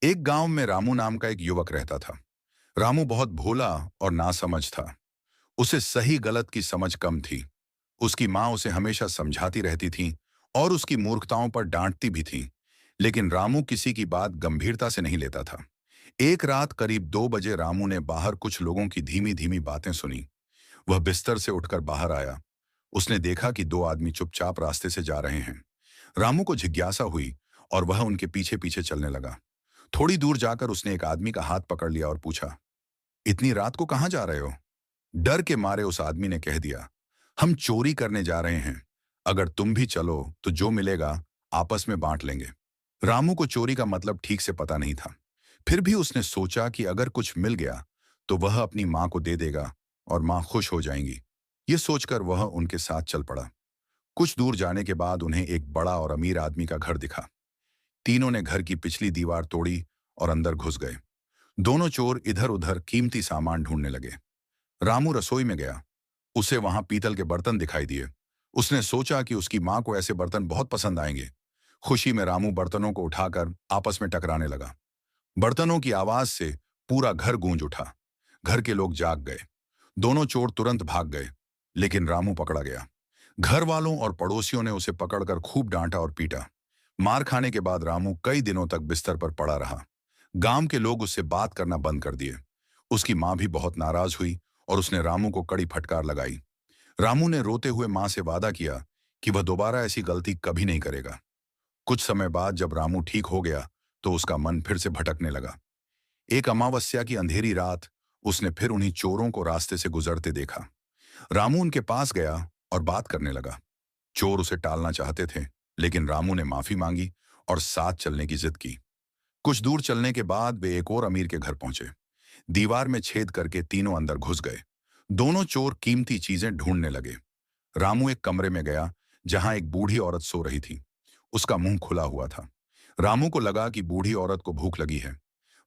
एक गांव में रामू नाम का एक युवक रहता था। रामू बहुत भोला और नासमझ था। उसे सही गलत की समझ कम थी। उसकी माँ उसे हमेशा समझाती रहती थी और उसकी मूर्खताओं पर डांटती भी थी। लेकिन रामू किसी की बात गंभीरता से नहीं लेता था। एक रात करीब 2 बजे रामू ने बाहर कुछ लोगों की धीमी धीमी बातें सुनी। वह बिस्तर से उठकर बाहर आया। उसने देखा कि दो आदमी चुपचाप रास्ते से जा रहे हैं। रामू को जिज्ञासा हुई और वह उनके पीछे पीछे चलने लगा। थोड़ी दूर जाकर उसने एक आदमी का हाथ पकड़ लिया और पूछा, इतनी रात को कहाँ जा रहे हो? डर के मारे उस आदमी ने कह दिया, हम चोरी करने जा रहे हैं। अगर तुम भी चलो तो जो मिलेगा आपस में बांट लेंगे। रामू को चोरी का मतलब ठीक से पता नहीं था। फिर भी उसने सोचा कि अगर कुछ मिल गया तो वह अपनी माँ को दे देगा और माँ खुश हो जाएंगी। ये सोचकर वह उनके साथ चल पड़ा। कुछ दूर जाने के बाद उन्हें एक बड़ा और अमीर आदमी का घर दिखा। तीनों ने घर की पिछली दीवार तोड़ी और अंदर घुस गए। दोनों चोर इधर उधर कीमती सामान ढूंढने लगे। रामू रसोई में गया। उसे वहां पीतल के बर्तन दिखाई दिए। उसने सोचा कि उसकी मां को ऐसे बर्तन बहुत पसंद आएंगे। खुशी में रामू बर्तनों को उठाकर आपस में टकराने लगा। बर्तनों की आवाज से पूरा घर गूंज उठा। घर के लोग जाग गए। दोनों चोर तुरंत भाग गए, लेकिन रामू पकड़ा गया। घर वालों और पड़ोसियों ने उसे पकड़कर खूब डांटा और पीटा। मार खाने के बाद रामू कई दिनों तक बिस्तर पर पड़ा रहा। गांव के लोग उससे बात करना बंद कर दिए। उसकी मां भी बहुत नाराज हुई और उसने रामू को कड़ी फटकार लगाई। रामू ने रोते हुए मां से वादा किया कि वह दोबारा ऐसी गलती कभी नहीं करेगा। कुछ समय बाद जब रामू ठीक हो गया तो उसका मन फिर से भटकने लगा। एक अमावस्या की अंधेरी रात उसने फिर उन्हीं चोरों को रास्ते से गुजरते देखा। रामू उनके पास गया और बात करने लगा। चोर उसे टालना चाहते थे, लेकिन रामू ने माफी मांगी और साथ चलने की जिद की। कुछ दूर चलने के बाद वे एक और अमीर के घर पहुंचे। दीवार में छेद करके तीनों अंदर घुस गए। दोनों चोर कीमती चीजें ढूंढने लगे। रामू एक कमरे में गया जहां एक बूढ़ी औरत सो रही थी। उसका मुंह खुला हुआ था। रामू को लगा कि बूढ़ी औरत को भूख लगी है।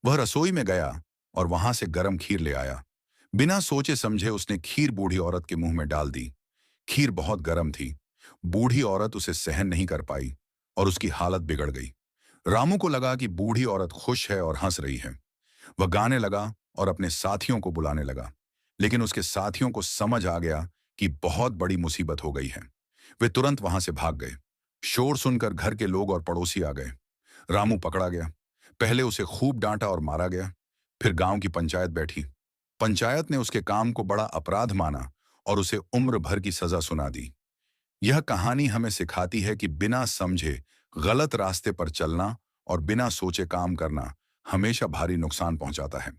वह रसोई में गया और वहां से गर्म खीर ले आया। बिना सोचे समझे उसने खीर बूढ़ी औरत के मुंह में डाल दी। खीर बहुत गर्म थी। बूढ़ी औरत उसे सहन नहीं कर पाई और उसकी हालत बिगड़ गई। रामू को लगा कि बूढ़ी औरत खुश है और हंस रही है। वह गाने लगा और अपने साथियों को बुलाने लगा, लेकिन उसके साथियों को समझ आ गया कि बहुत बड़ी मुसीबत हो गई है। वे तुरंत वहां से भाग गए। शोर सुनकर घर के लोग और पड़ोसी आ गए। रामू पकड़ा गया। पहले उसे खूब डांटा और मारा गया। फिर गांव की पंचायत बैठी। पंचायत ने उसके काम को बड़ा अपराध माना और उसे उम्र भर की सजा सुना दी। यह कहानी हमें सिखाती है कि बिना समझे गलत रास्ते पर चलना और बिना सोचे काम करना हमेशा भारी नुकसान पहुंचाता है।